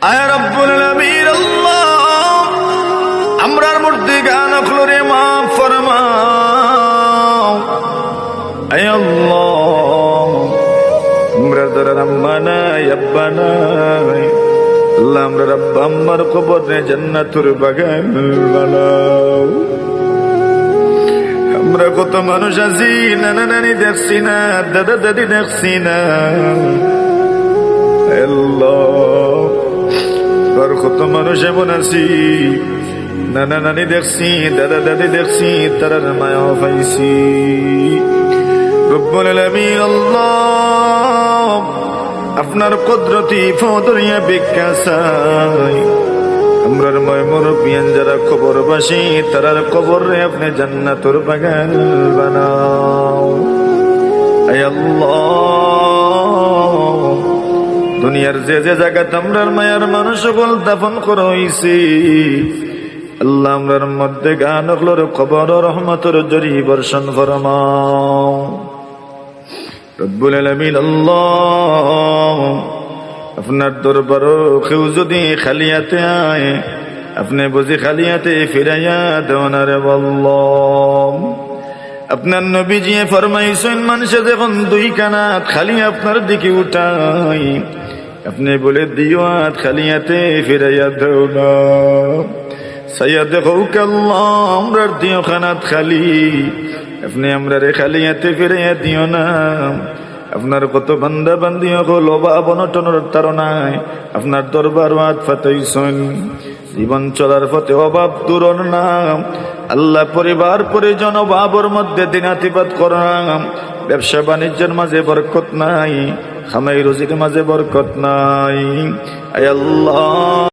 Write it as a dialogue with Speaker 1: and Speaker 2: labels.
Speaker 1: আয় রব্বুল আলামিন আল্লাহ, আমরার মধ্যে গান খুলে মাফ ফরমাও। আয় আল্লাহ, আমরা যারা আম্মা নাই আব্বা নাই, আল্লাহ আমরা আব্বা আম্মার কবরে জান্নাতুর বাগান বানাও। আমরা কত মানুষ আছি, নানা নানি দেখছি না, দাদা দাদি দেখছি না, আল্লাহ আর কত মানুষ এমন আছি, নানা নানি দেখছি, দাদা দাদি দেখছি, তারার মায়া পাইছি। রব্বুল আলামিন আল্লাহ, আপনার কুদরতি ফদরিয়া ভিক্ষা চাই, আমরার ময় মুরব্বিয়ান যারা কবরবাসী, তারার কবরে আপনি জান্নাতুর বাগান বানাও। আয় আল্লাহ, দুনিয়ার যে যে জায়গাতে আমরার মায়ার মানুষ সকল দাফন করা হইছে, আল্লাহ আমরার মধ্যে গান হলোর কবর রহমতের জরি বর্ষণ ফরমাও। রব্বুল আলামিন আল্লাহ, আপনার দরবার কেউ যদি খালিয়াতে আয়, আপনি বুঝি খালিয়াতে ফিরাইয়া দেওয়ান রে বল্লম। আপনার নবীজি ফরমাইছেন, মানুষে যখন দুই কানাত খালি আপনার দিকে উঠাই, আপনি বলে দিও হাত খালিয়াতে ফিরাইয়া দেও না। সাইয়া দেখো আল্লাহ, আমরার দিও খানাত খালি, আপনি আমরা রে খালিয়াতে ফিরাইয়া দিও না। আপনার কত বান্দা বান্দি হল অভাব অনটনের তারনায় আপনার দরবার হাত ফাতাইছেন, জীবন চলার পথে অভাব দূরন নাম। আল্লাহ পরিবার পরিজন অভাবের মধ্যে দিনাতিপাত করাম, ব্যবসা বাণিজ্যের মাঝে বরকত নাই, খামাই রুজির মাঝে বরকত নাই। আয় আল্লাহ।